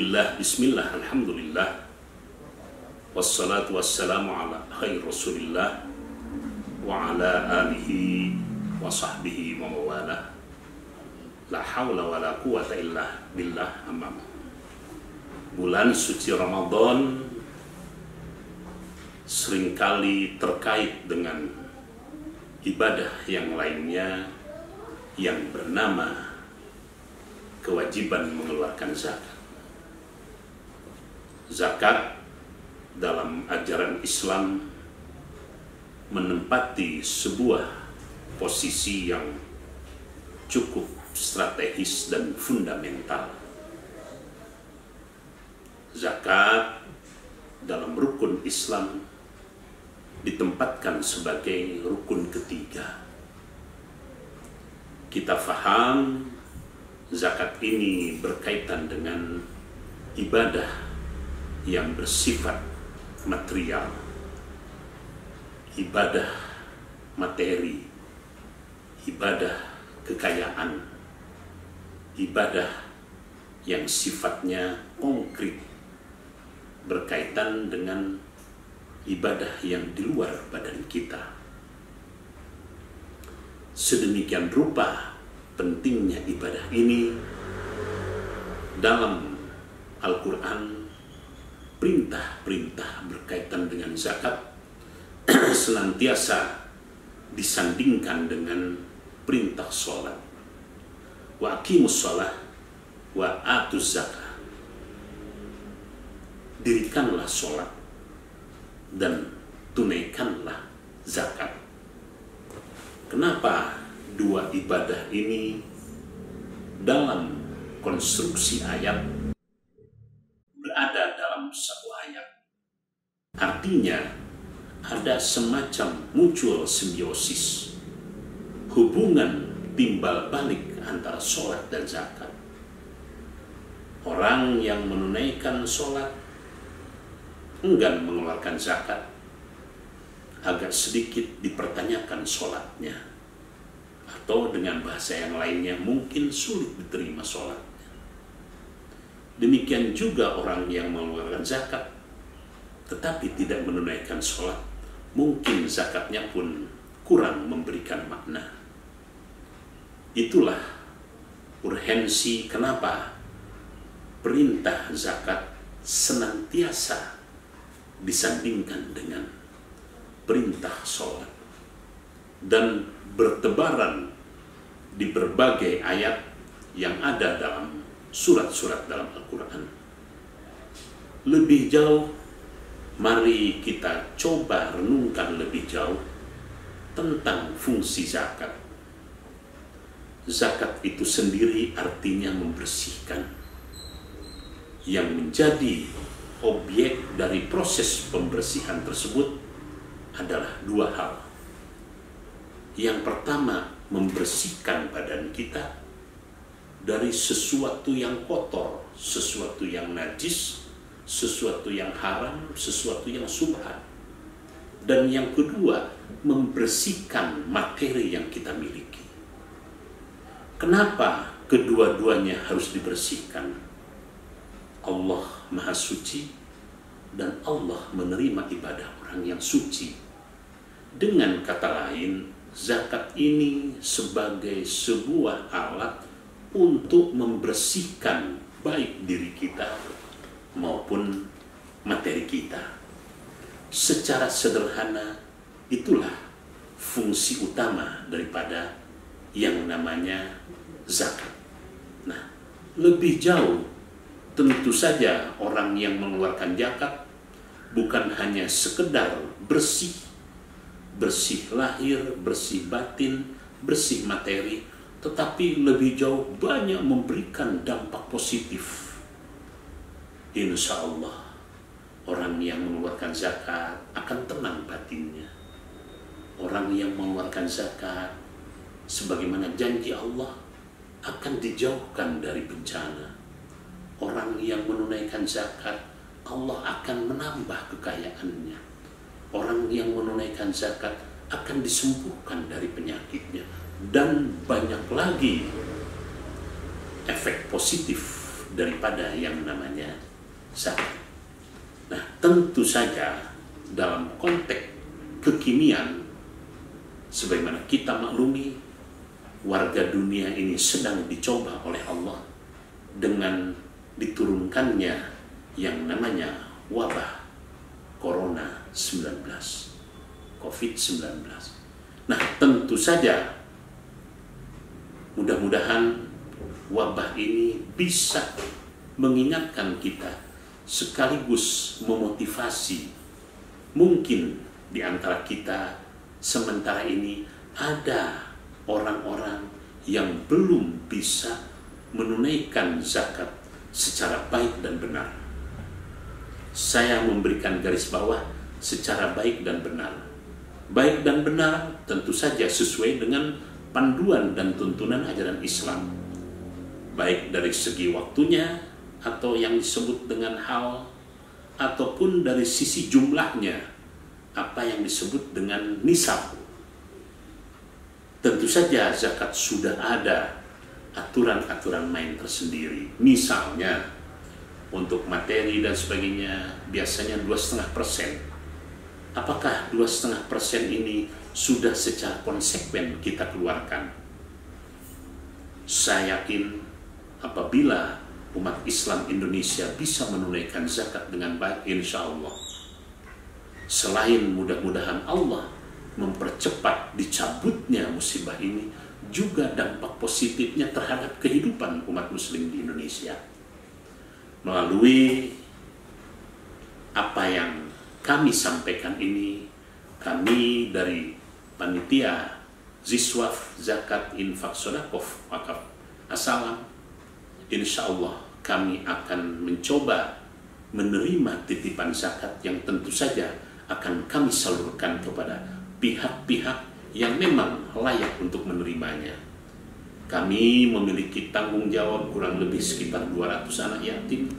Bismillah, alhamdulillah, wassalatu wassalamu ala khair rasulillah wa ala alihi wa sahbihi wa mawalah. La hawla wa la quwata illa billah, amma. Bulan suci Ramadan seringkali terkait dengan ibadah yang lainnya yang bernama kewajiban mengeluarkan zakat. Zakat dalam ajaran Islam menempati sebuah posisi yang cukup strategis dan fundamental. Zakat dalam rukun Islam ditempatkan sebagai rukun ketiga. Kita faham zakat ini berkaitan dengan ibadah yang bersifat material, ibadah materi, ibadah kekayaan, ibadah yang sifatnya konkret, berkaitan dengan ibadah yang di luar badan kita. Sedemikian rupa pentingnya ibadah ini dalam Al-Quran. Perintah-perintah berkaitan dengan zakat senantiasa disandingkan dengan perintah sholat. Wa aqimus sholat wa atuz zakat. Dirikanlah sholat dan tunaikanlah zakat. Kenapa dua ibadah ini dalam konstruksi ayat berada dalam satu ayat? Artinya ada semacam mutual simbiosis, hubungan timbal balik antara sholat dan zakat. Orang yang menunaikan sholat enggan mengeluarkan zakat, agak sedikit dipertanyakan sholatnya, atau dengan bahasa yang lainnya mungkin sulit diterima sholat. Demikian juga orang yang mengeluarkan zakat tetapi tidak menunaikan sholat, mungkin zakatnya pun kurang memberikan makna. Itulah urgensi kenapa perintah zakat senantiasa disandingkan dengan perintah sholat dan bertebaran di berbagai ayat yang ada dalam surat-surat dalam Al-Quran. Lebih jauh, mari kita coba renungkan lebih jauh tentang fungsi zakat. Zakat itu sendiri artinya membersihkan. Yang menjadi objek dari proses pembersihan tersebut adalah dua hal. Yang pertama, membersihkan badan kita dari sesuatu yang kotor, sesuatu yang najis, sesuatu yang haram, sesuatu yang subhat. Dan yang kedua, membersihkan materi yang kita miliki. Kenapa kedua-duanya harus dibersihkan? Allah Maha Suci dan Allah menerima ibadah orang yang suci. Dengan kata lain, zakat ini sebagai sebuah alat untuk membersihkan baik diri kita maupun materi kita. Secara sederhana, itulah fungsi utama daripada yang namanya zakat. Nah, lebih jauh, tentu saja orang yang mengeluarkan zakat bukan hanya sekedar bersih, bersih lahir, bersih batin, bersih materi, tetapi lebih jauh banyak memberikan dampak positif. Insya Allah, orang yang mengeluarkan zakat akan tenang batinnya. Orang yang mengeluarkan zakat, sebagaimana janji Allah, akan dijauhkan dari bencana. Orang yang menunaikan zakat, Allah akan menambah kekayaannya. Orang yang menunaikan zakat akan disembuhkan dari penyakitnya. Dan banyak lagi efek positif daripada yang namanya zakat. Nah, tentu saja dalam konteks kekinian, sebagaimana kita maklumi, warga dunia ini sedang dicoba oleh Allah dengan diturunkannya yang namanya wabah Corona 19, COVID-19. Nah, tentu saja mudah-mudahan wabah ini bisa mengingatkan kita sekaligus memotivasi. Mungkin di antara kita sementara ini ada orang-orang yang belum bisa menunaikan zakat secara baik dan benar. Saya memberikan garis bawah secara baik dan benar. Baik dan benar tentu saja sesuai dengan panduan dan tuntunan ajaran Islam, baik dari segi waktunya atau yang disebut dengan hal, ataupun dari sisi jumlahnya, apa yang disebut dengan nisab. Tentu saja zakat sudah ada aturan-aturan main tersendiri. Misalnya untuk materi dan sebagainya biasanya 2,5%. Apakah 2,5% ini sudah secara konsekuen kita keluarkan? Saya yakin apabila umat Islam Indonesia bisa menunaikan zakat dengan baik, insya Allah, selain mudah-mudahan Allah mempercepat dicabutnya musibah ini, juga dampak positifnya terhadap kehidupan umat muslim di Indonesia. Melalui apa yang kami sampaikan ini, kami dari Panitia Ziswaf Zakat Infak Sodakoh Wakaf Asalam, insya Allah kami akan mencoba menerima titipan zakat yang tentu saja akan kami salurkan kepada pihak-pihak yang memang layak untuk menerimanya. Kami memiliki tanggung jawab kurang lebih sekitar 200 anak yatim,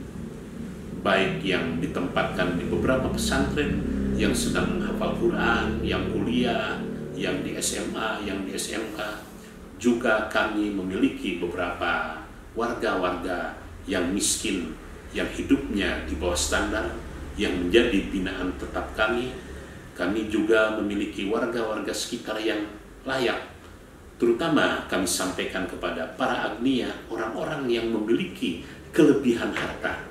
baik yang ditempatkan di beberapa pesantren, yang sedang menghafal Quran, yang kuliah, yang di SMA, yang di SMK. Juga kami memiliki beberapa warga-warga yang miskin, yang hidupnya di bawah standar, yang menjadi binaan tetap kami. Kami juga memiliki warga-warga sekitar yang layak. Terutama kami sampaikan kepada para agnia, orang-orang yang memiliki kelebihan harta.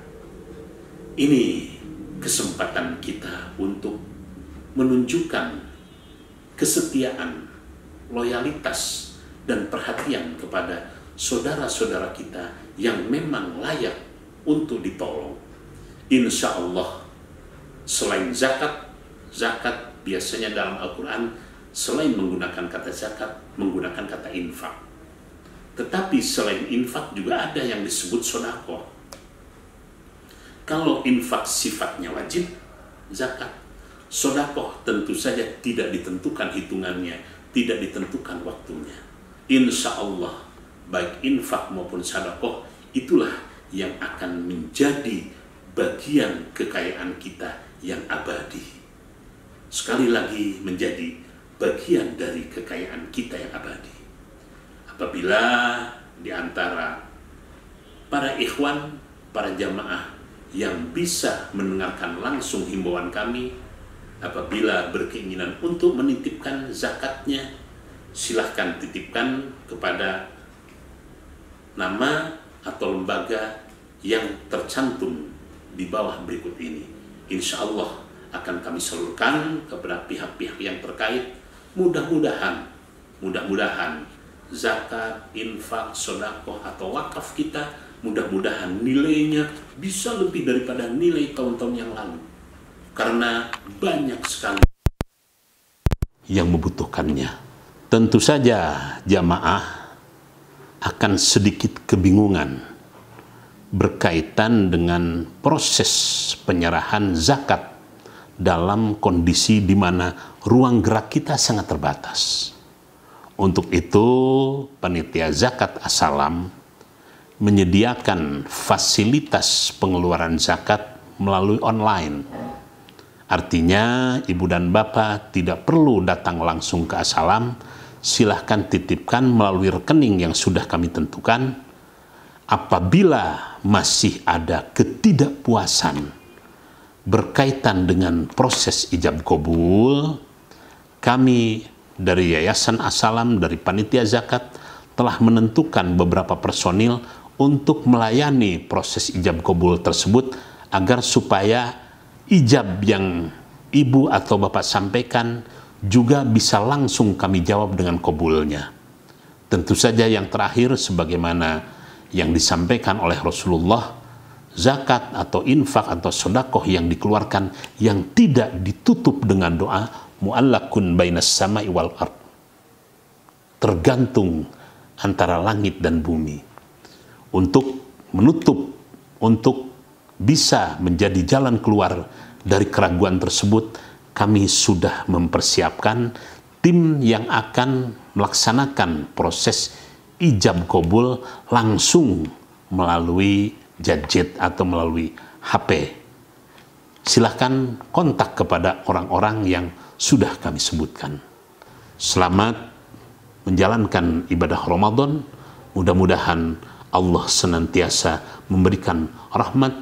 Ini kesempatan kita untuk menunjukkan kesetiaan, loyalitas, dan perhatian kepada saudara-saudara kita yang memang layak untuk ditolong. Insya Allah, selain zakat biasanya dalam Al-Quran selain menggunakan kata zakat, menggunakan kata infak. Tetapi selain infak juga ada yang disebut sodakoh. Kalau infak sifatnya wajib, zakat. Sodakoh tentu saja tidak ditentukan hitungannya, tidak ditentukan waktunya. Insya Allah, baik infak maupun sodakoh, itulah yang akan menjadi bagian kekayaan kita yang abadi. Sekali lagi, menjadi bagian dari kekayaan kita yang abadi. Apabila di antara para ikhwan, para jamaah yang bisa mendengarkan langsung himbauan kami, apabila berkeinginan untuk menitipkan zakatnya, silahkan titipkan kepada nama atau lembaga yang tercantum di bawah berikut ini. Insya Allah akan kami salurkan kepada pihak-pihak yang terkait. Mudah-mudahan zakat, infak, sodakoh atau wakaf kita, mudah-mudahan nilainya bisa lebih daripada nilai tahun-tahun yang lalu, karena banyak sekali yang membutuhkannya. Tentu saja jamaah akan sedikit kebingungan berkaitan dengan proses penyerahan zakat dalam kondisi di mana ruang gerak kita sangat terbatas. Untuk itu, Panitia Zakat Asalam menyediakan fasilitas pengeluaran zakat melalui online. Artinya, Ibu dan Bapak tidak perlu datang langsung ke Asalam, silahkan titipkan melalui rekening yang sudah kami tentukan. Apabila masih ada ketidakpuasan berkaitan dengan proses ijab kabul, kami dari Yayasan As-Salam, dari Panitia Zakat telah menentukan beberapa personil untuk melayani proses ijab kabul tersebut agar supaya ijab yang ibu atau bapak sampaikan juga bisa langsung kami jawab dengan kabulnya. Tentu saja yang terakhir sebagaimana yang disampaikan oleh Rasulullah, zakat atau infak atau sedekah yang dikeluarkan yang tidak ditutup dengan doa mu'allakun bainas sama'i wal ard, tergantung antara langit dan bumi. Untuk menutup, untuk bisa menjadi jalan keluar dari keraguan tersebut, kami sudah mempersiapkan tim yang akan melaksanakan proses ijab kabul langsung melalui gadget atau melalui HP. Silahkan kontak kepada orang-orang yang sudah kami sebutkan. Selamat menjalankan ibadah Ramadan. Mudah-mudahan Allah senantiasa memberikan rahmat,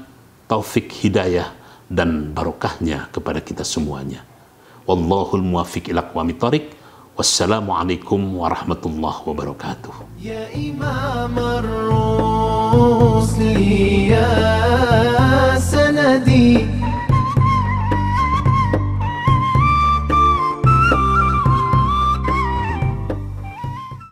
taufik, hidayah, dan barokahnya kepada kita semuanya. Wallahul muwaffiq ila aqwamit thoriq. Wassalamualaikum warahmatullahi wabarakatuh. Ya Imam ar-Rusli ya sanadi